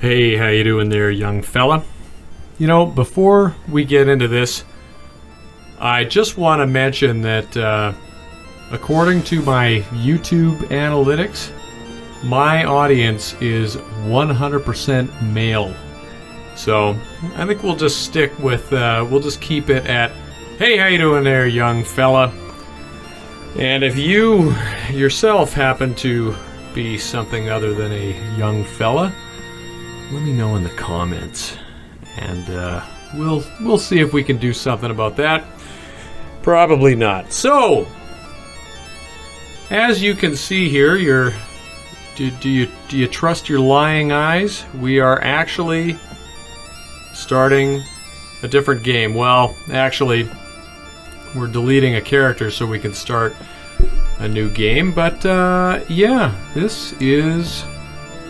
Hey, how you doing there, young fella? You know, before we get into this, I just want to mention that according to my YouTube analytics, my audience is 100% male. So I think we'll just stick with, we'll just keep it at, hey, how you doing there, young fella? And if you yourself happen to be something other than a young fella, let me know in the comments, and we'll see if we can do something about that. Probably not. So, as you can see here, do you trust your lying eyes? We are actually starting a different game. Well, actually, we're deleting a character so we can start a new game. But yeah, this is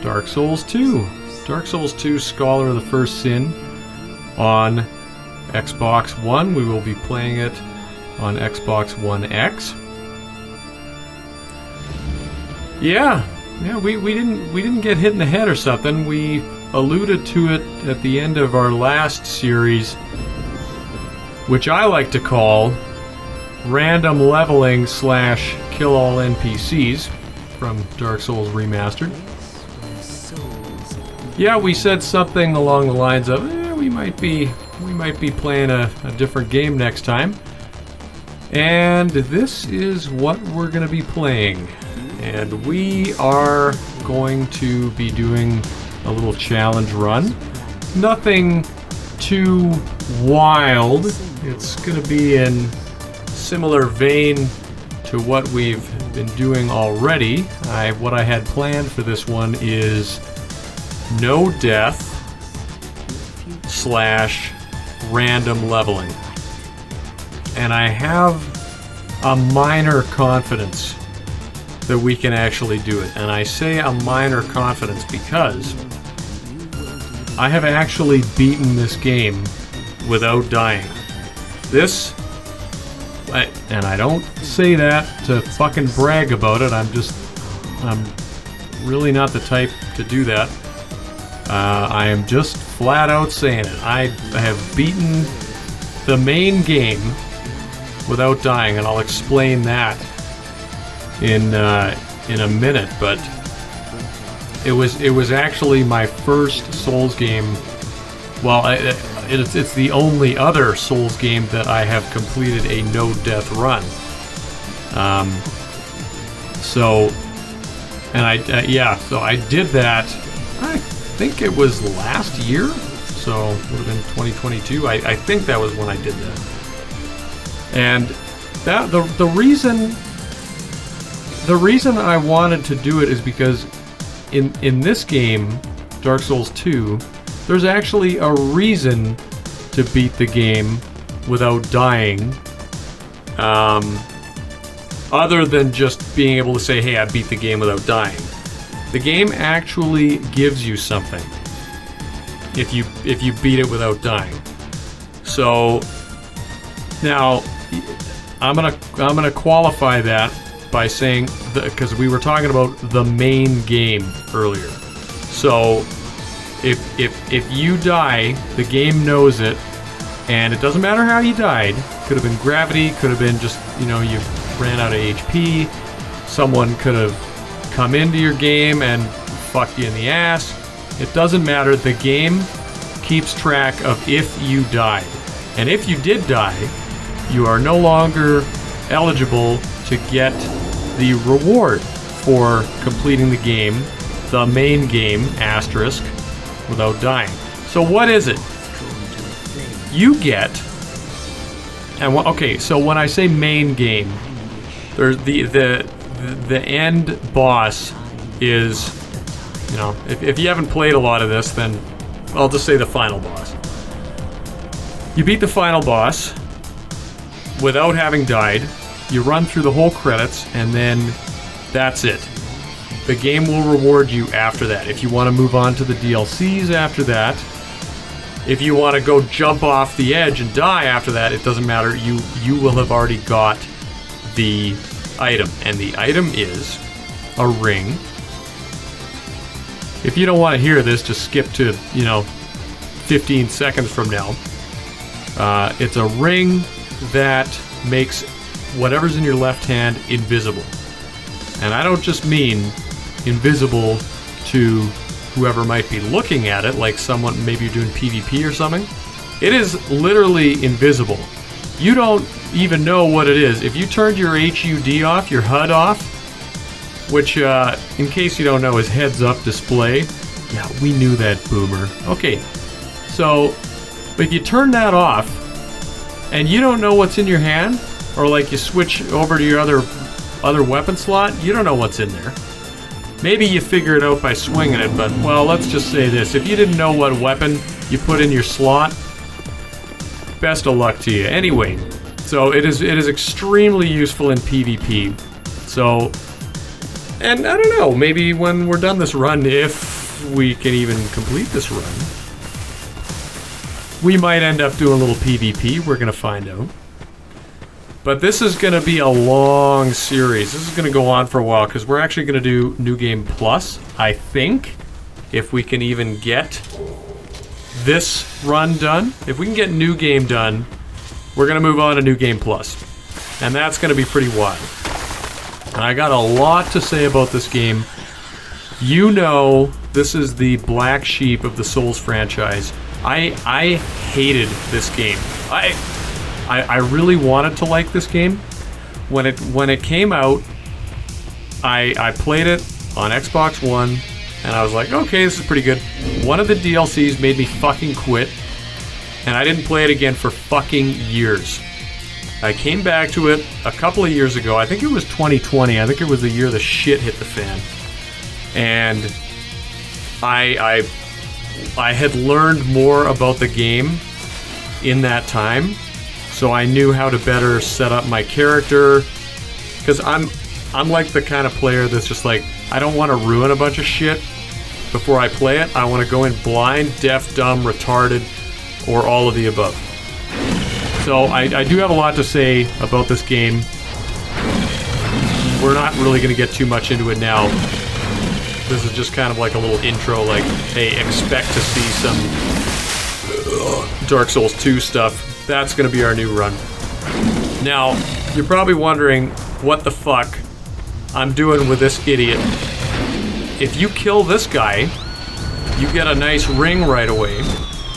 Dark Souls 2. Dark Souls 2 Scholar of the First Sin on Xbox One. We will be playing it on Xbox One X. Yeah, we didn't get hit in the head or something. We alluded to it at the end of our last series, which I like to call Random Leveling / Kill All NPCs from Dark Souls Remastered. Yeah, we said something along the lines of, we might be playing a different game next time. And this is what we're going to be playing. And we are going to be doing a little challenge run. Nothing too wild. It's going to be in similar vein to what we've been doing already. What I had planned for this one is no death / random leveling. And I have a minor confidence that we can actually do it. And I say a minor confidence because I have actually beaten this game without dying. And I don't say that to fucking brag about it. I'm really not the type to do that. I am just flat out saying it. I have beaten the main game without dying, and I'll explain that in a minute. But it was actually my first Souls game. Well, it's the only other Souls game that I have completed a no-death run. So I did that. I think it was last year, so it would have been 2022. I think that was when I did that. And that the reason I wanted to do it is because in this game, Dark Souls 2, there's actually a reason to beat the game without dying, other than just being able to say, hey, I beat the game without dying. The game actually gives you something if you beat it without dying. So now I'm gonna qualify that by saying, because we were talking about the main game earlier. So if you die, the game knows it, and it doesn't matter how you died. Could have been gravity, could have been just, you ran out of HP. Someone could have come into your game and fuck you in the ass. It doesn't matter. The game keeps track of if you died. And if you did die, you are no longer eligible to get the reward for completing the game, the main game, asterisk, without dying. So what is it? You get, okay, so when I say main game, there's the end boss is, if you haven't played a lot of this, then I'll just say the final boss. You beat the final boss without having died. You run through the whole credits, and then that's it. The game will reward you after that. If you want to move on to the DLCs after that, if you want to go jump off the edge and die after that, it doesn't matter. You will have already got the item, and the item is a ring If you don't want to hear this, just skip to, 15 seconds from now. It's a ring that makes whatever's in your left hand invisible. And I don't just mean invisible to whoever might be looking at it, like someone, maybe you're doing PvP or something. It is literally invisible. You don't even know what it is. If you turned your HUD off, your HUD off, which, in case you don't know, is heads-up display. Yeah, we knew that, boomer. Okay, so if you turn that off, and you don't know what's in your hand, or like you switch over to your other weapon slot, you don't know what's in there. Maybe you figure it out by swinging it, but, well, let's just say this. If you didn't know what weapon you put in your slot, best of luck to you. Anyway, so it is extremely useful in PvP. So, and I don't know, maybe when we're done this run, if we can even complete this run, we might end up doing a little PvP. We're going to find out. But this is going to be a long series. This is going to go on for a while because we're actually going to do New Game Plus, I think, if we can even get this run done. If we can get New Game done, we're going to move on to New Game Plus. And that's going to be pretty wild. And I got a lot to say about this game. You know, this is the black sheep of the Souls franchise. I hated this game. I really wanted to like this game. When it came out, I played it on Xbox One, and I was like, okay, this is pretty good. One of the DLCs made me fucking quit, and I didn't play it again for fucking years. I came back to it a couple of years ago. I think it was 2020. I think it was the year the shit hit the fan. And I had learned more about the game in that time, so I knew how to better set up my character. Because I'm like the kind of player that's just like, I don't want to ruin a bunch of shit before I play it. I want to go in blind, deaf, dumb, retarded, or all of the above. So I do have a lot to say about this game. We're not really going to get too much into it now. This is just kind of like a little intro, like, hey, expect to see some Dark Souls 2 stuff. That's going to be our new run. Now, you're probably wondering what the fuck I'm doing with this idiot. If you kill this guy, you get a nice ring right away.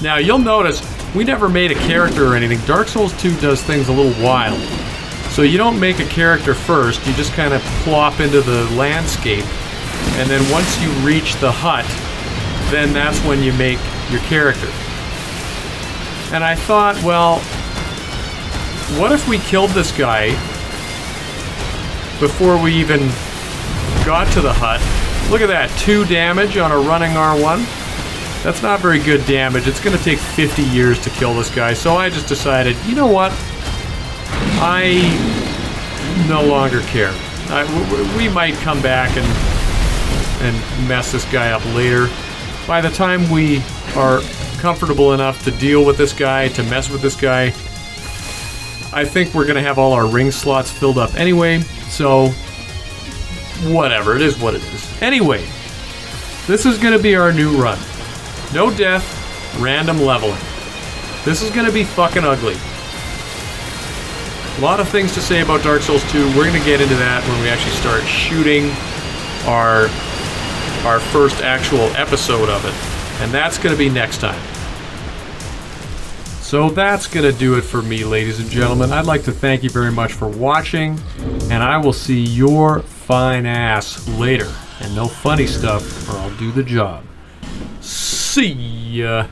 Now, you'll notice we never made a character or anything. Dark Souls 2 does things a little wild. So you don't make a character first, you just kind of plop into the landscape. And then once you reach the hut, then that's when you make your character. And I thought, well, what if we killed this guy before we even got to the hut? Look at that, 2 damage on a running R1. That's not very good damage. It's going to take 50 years to kill this guy. So I just decided, you know what? I no longer care. We might come back and mess this guy up later. By the time we are comfortable enough to deal with this guy, to mess with this guy, I think we're going to have all our ring slots filled up anyway. So, whatever. It is what it is. Anyway, this is going to be our new run. No death, random leveling. This is going to be fucking ugly. A lot of things to say about Dark Souls 2. We're going to get into that when we actually start shooting our first actual episode of it. And that's going to be next time. So that's going to do it for me, ladies and gentlemen. I'd like to thank you very much for watching, and I will see your fine ass later. And no funny stuff, or I'll do the job. See ya.